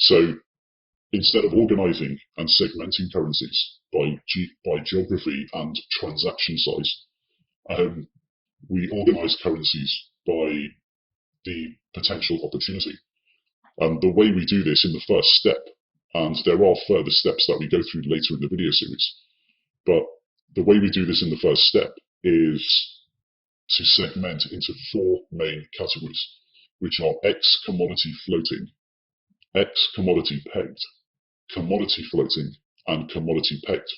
So instead of organizing and segmenting currencies by geography and transaction size, we organize currencies by the potential opportunity. And the way we do this in the first step, and there are further steps that we go through later in the video series, but the way we do this in the first step is to segment into four main categories, which are X commodity floating, X commodity pegged, commodity floating, and commodity pegged.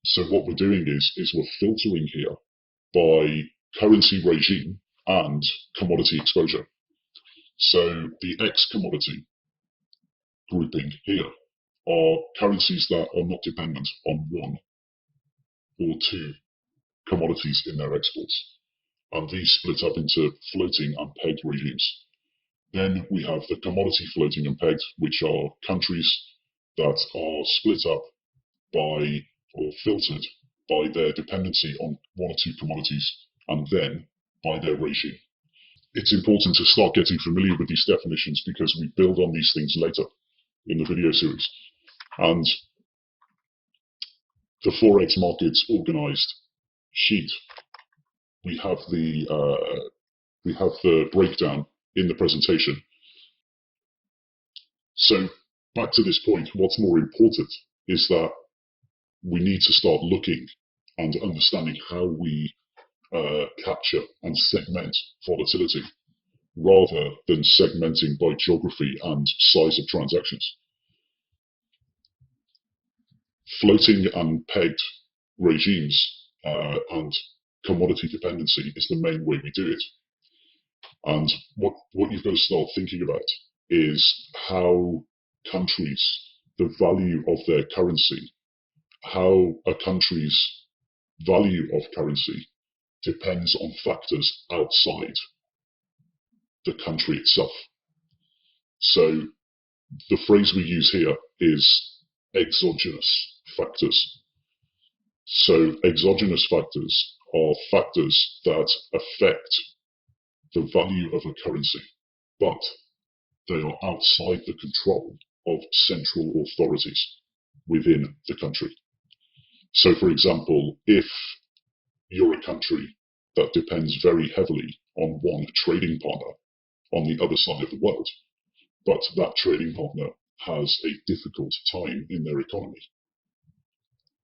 So what we're doing is we're filtering here by currency regime and commodity exposure. So the X commodity grouping here are currencies that are not dependent on one or two commodities in their exports. And these split up into floating and pegged regimes. Then we have the commodity floating and pegged, which are countries that are split up by or filtered by their dependency on one or two commodities and then by their regime. It's important to start getting familiar with these definitions because we build on these things later in the video series. And the Forex markets organized sheet, we have the breakdown in the presentation. So back to this point, what's more important is that we need to start looking and understanding how we capture and segment volatility rather than segmenting by geography and size of transactions. Floating and pegged regimes and commodity dependency is the main way we do it. And what you've got to start thinking about is how countries, the value of their currency, how a country's value of currency depends on factors outside the country itself. So the phrase we use here is exogenous factors. So exogenous factors are factors that affect the value of a currency, but they are outside the control of central authorities within the country. So for example, if you're a country that depends very heavily on one trading partner on the other side of the world, but that trading partner has a difficult time in their economy,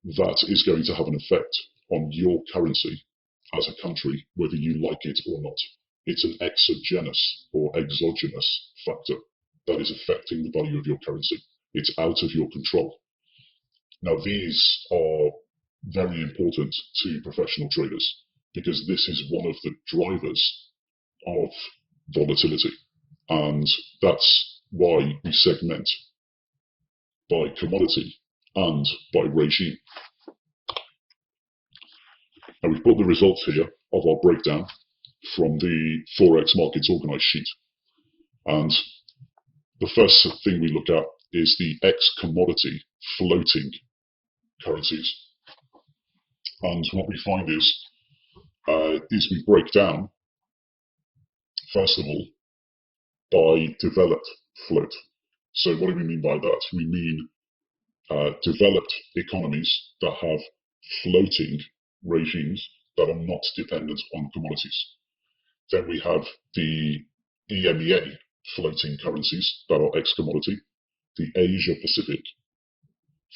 that is going to have an effect on your currency as a country, whether you like it or not. It's an exogenous or exogenous factor that is affecting the value of your currency. It's out of your control. Now, these are very important to professional traders because this is one of the drivers of volatility. And that's why we segment by commodity and by regime. And we've got the results here of our breakdown from the Forex markets organized sheet. And the first thing we look at is the X commodity floating currencies. And what we find is we break down, first of all, by developed float. So what do we mean by that? We mean developed economies that have floating regimes that are not dependent on commodities. Then we have the EMEA floating currencies that are X commodity, the Asia Pacific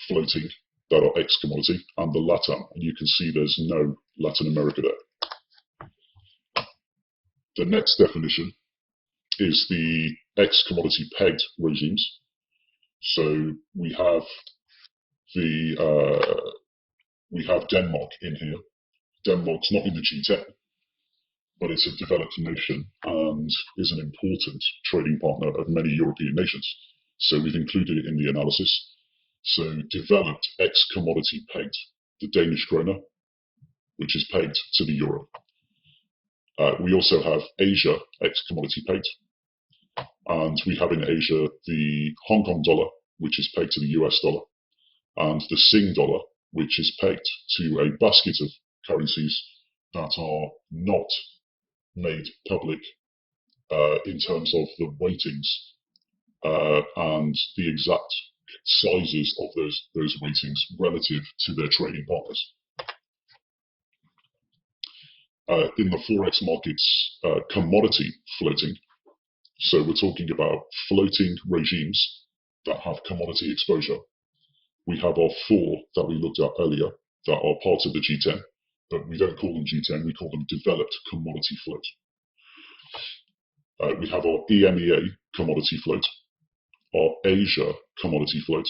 floating that are X commodity, and the LATAM. And you can see there's no Latin America there. The next definition is the X commodity pegged regimes. So we have Denmark in here. Denmark's not in the G10, but it's a developed nation and is an important trading partner of many European nations. So we've included it in the analysis. So developed X commodity pegged, the Danish kroner, which is pegged to the euro. We also have Asia X commodity pegged, and we have in Asia the Hong Kong dollar, which is pegged to the US dollar, and the Sing dollar, which is pegged to a basket of currencies that are not made public in terms of the weightings and the exact sizes of those weightings relative to their trading partners. In the forex markets, commodity floating, so we're talking about floating regimes that have commodity exposure. We have our four that we looked at earlier that are part of the G10, but we don't call them G10, we call them developed commodity float. We have our EMEA commodity float, our Asia commodity float,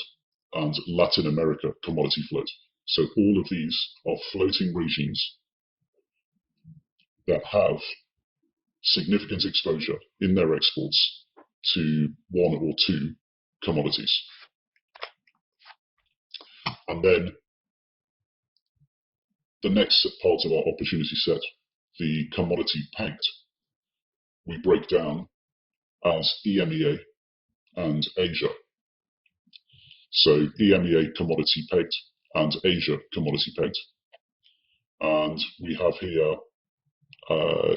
and Latin America commodity float. So all of these are floating regimes that have significant exposure in their exports to one or two commodities. And then the next part of our opportunity set, the commodity pegged, we break down as EMEA and Asia. So EMEA commodity pegged and Asia commodity pegged. And we have here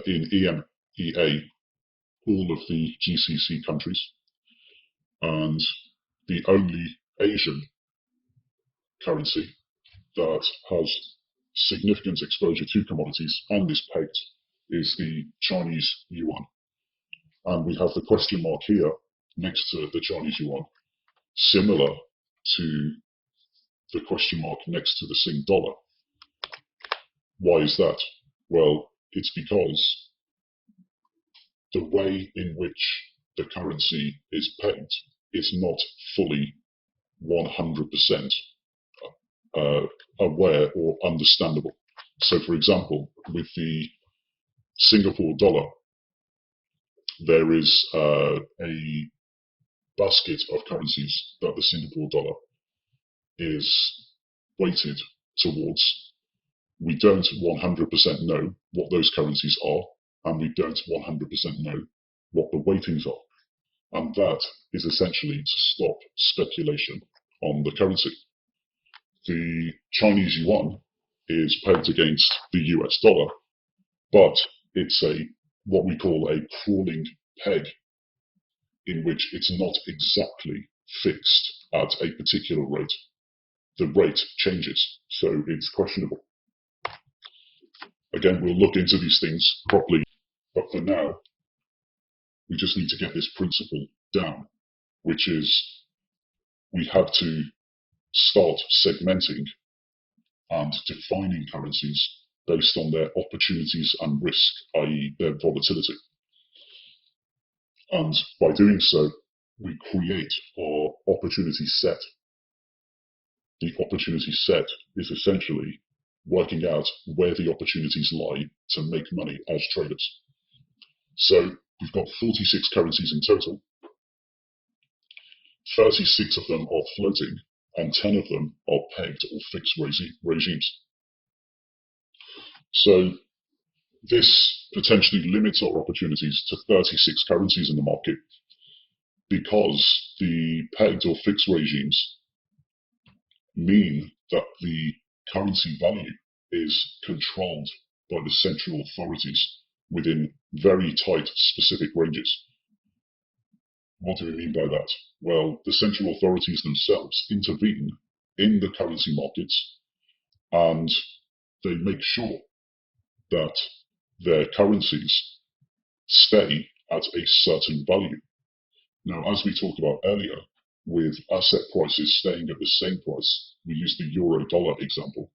in EMEA all of the GCC countries, and the only Asian currency that has significant exposure to commodities and is pegged is the Chinese yuan. And we have the question mark here next to the Chinese yuan, similar to the question mark next to the Sing dollar. Why is that? Well, it's because the way in which the currency is pegged is not fully 100% aware or understandable. So, for example, with the Singapore dollar, there is a basket of currencies that the Singapore dollar is weighted towards. We don't 100% know what those currencies are, and we don't 100% know what the weightings are. And that is essentially to stop speculation on the currency. The Chinese yuan is pegged against the US dollar, but it's what we call a crawling peg, in which it's not exactly fixed at a particular rate. The rate changes, so it's questionable. Again, we'll look into these things properly, but for now, we just need to get this principle down, which is we have to start segmenting and defining currencies based on their opportunities and risk, i.e. their volatility. And by doing so, we create our opportunity set. The opportunity set is essentially working out where the opportunities lie to make money as traders. So we've got 46 currencies in total. 36 of them are floating, and 10 of them are pegged or fixed regimes. So this potentially limits our opportunities to 36 currencies in the market, because the pegged or fixed regimes mean that the currency value is controlled by the central authorities within very tight specific ranges. What do we mean by that? Well, the central authorities themselves intervene in the currency markets, and they make sure that their currencies stay at a certain value. Now, as we talked about earlier, with asset prices staying at the same price, we use the euro dollar example.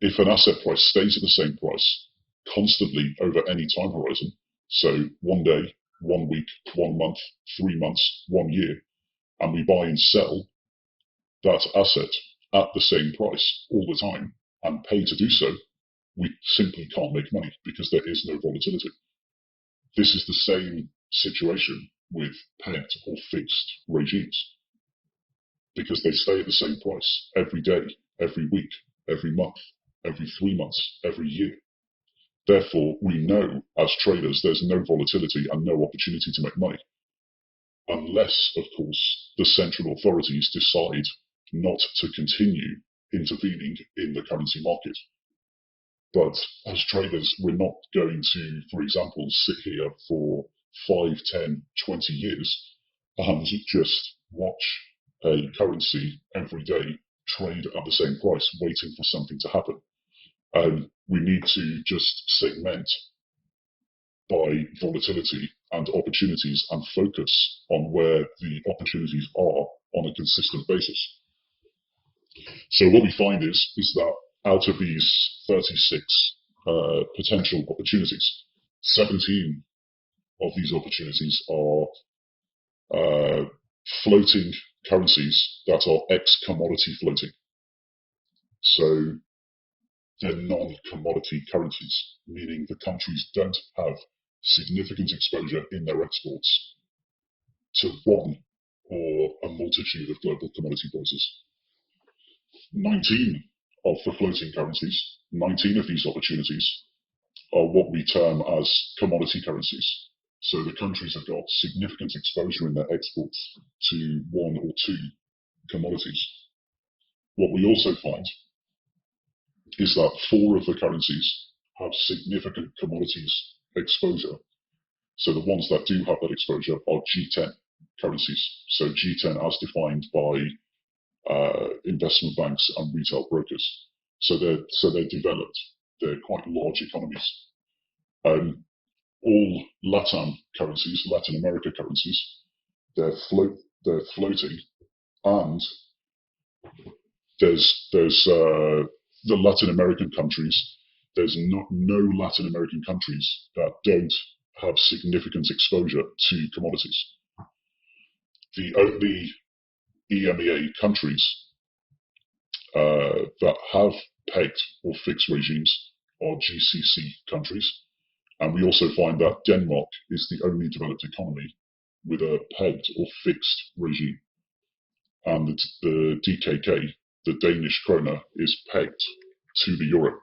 If an asset price stays at the same price constantly over any time horizon, so 1 day, 1 week, 1 month, 3 months, 1 year, and we buy and sell that asset at the same price all the time and pay to do so, we simply can't make money because there is no volatility. This is the same situation with pegged or fixed regimes, because they stay at the same price every day, every week, every month, every 3 months, every year. Therefore, we know as traders there's no volatility and no opportunity to make money, unless, of course, the central authorities decide not to continue intervening in the currency market. But as traders, we're not going to, for example, sit here for 5, 10, 20 years and just watch a currency every day trade at the same price, waiting for something to happen. We need to just segment by volatility and opportunities and focus on where the opportunities are on a consistent basis. So what we find is that out of these 36 potential opportunities, 17 of these opportunities are floating currencies that are ex-commodity floating. So they're non-commodity currencies, meaning the countries don't have significant exposure in their exports to one or a multitude of global commodity prices. 19 of the floating currencies, 19 of these opportunities are what we term as commodity currencies. So the countries have got significant exposure in their exports to one or two commodities. What we also find is that 4 of the currencies have significant commodities exposure. So the ones that do have that exposure are G10 currencies. So G10 as defined by investment banks and retail brokers. So they're developed. They're quite large economies. All Latin currencies, Latin America currencies, they're floating, and there's the Latin American countries. There's no Latin American countries that don't have significant exposure to commodities. The only EMEA countries that have pegged or fixed regimes are GCC countries. And we also find that Denmark is the only developed economy with a pegged or fixed regime. And the DKK, the Danish kroner, is pegged to the euro.